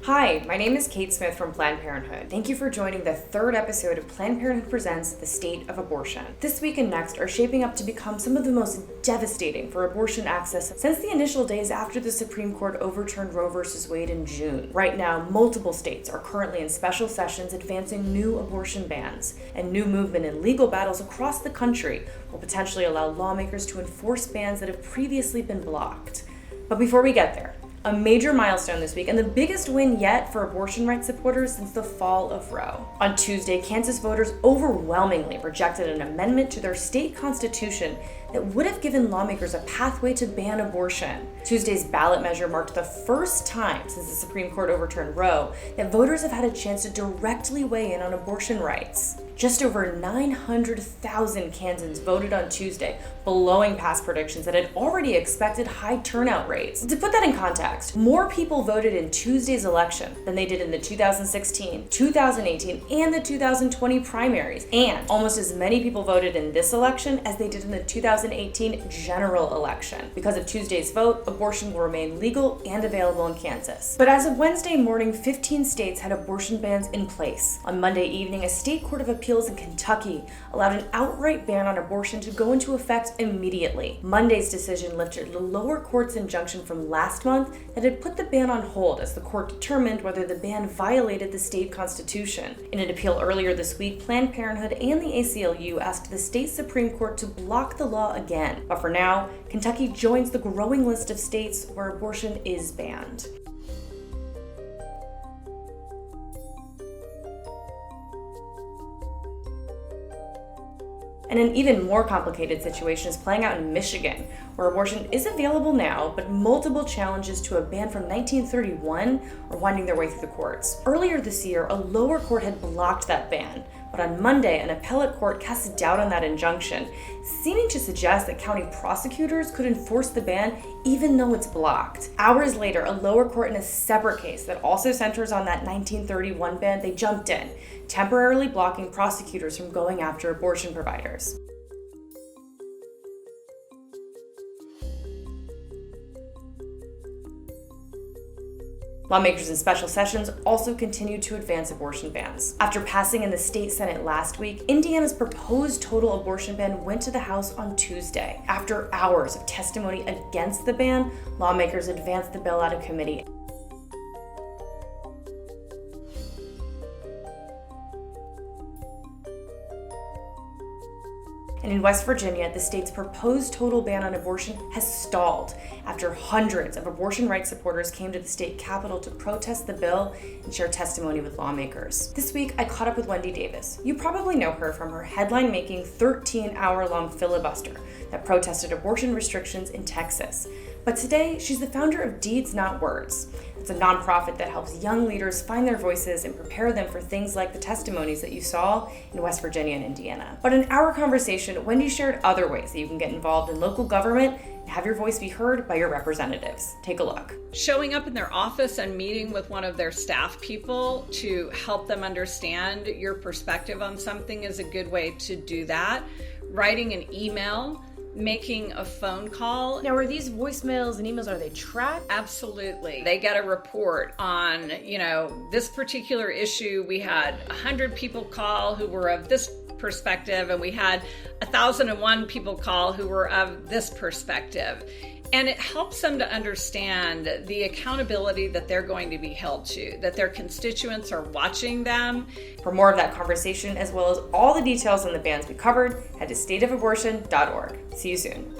Hi, my name is Kate Smith from Planned Parenthood. Thank you for joining the third episode of Planned Parenthood Presents The State of Abortion. This week and next are shaping up to become some of the most devastating for abortion access since the initial days after the Supreme Court overturned Roe v. Wade in June. Right now, multiple states are currently in special sessions advancing new abortion bans, and new movement in legal battles across the country will potentially allow lawmakers to enforce bans that have previously been blocked. But before we get there, a major milestone this week and the biggest win yet for abortion rights supporters since the fall of Roe. On Tuesday, Kansas voters overwhelmingly rejected an amendment to their state constitution that would have given lawmakers a pathway to ban abortion. Tuesday's ballot measure marked the first time since the Supreme Court overturned Roe that voters have had a chance to directly weigh in on abortion rights. Just over 900,000 Kansans voted on Tuesday, blowing past predictions that had already expected high turnout rates. To put that in context, more people voted in Tuesday's election than they did in the 2016, 2018, and the 2020 primaries, and almost as many people voted in this election as they did in the 2018 general election. Because of Tuesday's vote, abortion will remain legal and available in Kansas. But as of Wednesday morning, 15 states had abortion bans in place. On Monday evening, a state court of appeals in Kentucky allowed an outright ban on abortion to go into effect immediately. Monday's decision lifted the lower court's injunction from last month that had put the ban on hold as the court determined whether the ban violated the state constitution. In an appeal earlier this week, Planned Parenthood and the ACLU asked the state Supreme Court to block the law again. But for now, Kentucky joins the growing list of states where abortion is banned. And an even more complicated situation is playing out in Michigan, where abortion is available now, but multiple challenges to a ban from 1931 are winding their way through the courts. Earlier this year, a lower court had blocked that ban, but on Monday, an appellate court cast doubt on that injunction, seeming to suggest that county prosecutors could enforce the ban even though it's blocked. Hours later, a lower court in a separate case that also centers on that 1931 ban, they jumped in, temporarily blocking prosecutors from going after abortion providers. Lawmakers in special sessions also continue to advance abortion bans. After passing in the state Senate last week, Indiana's proposed total abortion ban went to the House on Tuesday. After hours of testimony against the ban, lawmakers advanced the bill out of committee. And in West Virginia, the state's proposed total ban on abortion has stalled after hundreds of abortion rights supporters came to the state capitol to protest the bill and share testimony with lawmakers. This week, I caught up with Wendy Davis. You probably know her from her headline-making 13-hour-long filibuster that protested abortion restrictions in Texas. But today, she's the founder of Deeds Not Words. It's a nonprofit that helps young leaders find their voices and prepare them for things like the testimonies that you saw in West Virginia and Indiana. But in our conversation, Wendy shared other ways that you can get involved in local government and have your voice be heard by your representatives. Take a look. Showing up in their office and meeting with one of their staff people to help them understand your perspective on something is a good way to do that. Writing an email, making a phone call. Now, are these voicemails and emails, are they tracked? Absolutely. They get a report on, this particular issue. We had 100 people call who were of this perspective, and we had 1,001 people call who were of this perspective. And it helps them to understand the accountability that they're going to be held to, that their constituents are watching them. For more of that conversation, as well as all the details on the bans we covered, head to stateofabortion.org. See you soon.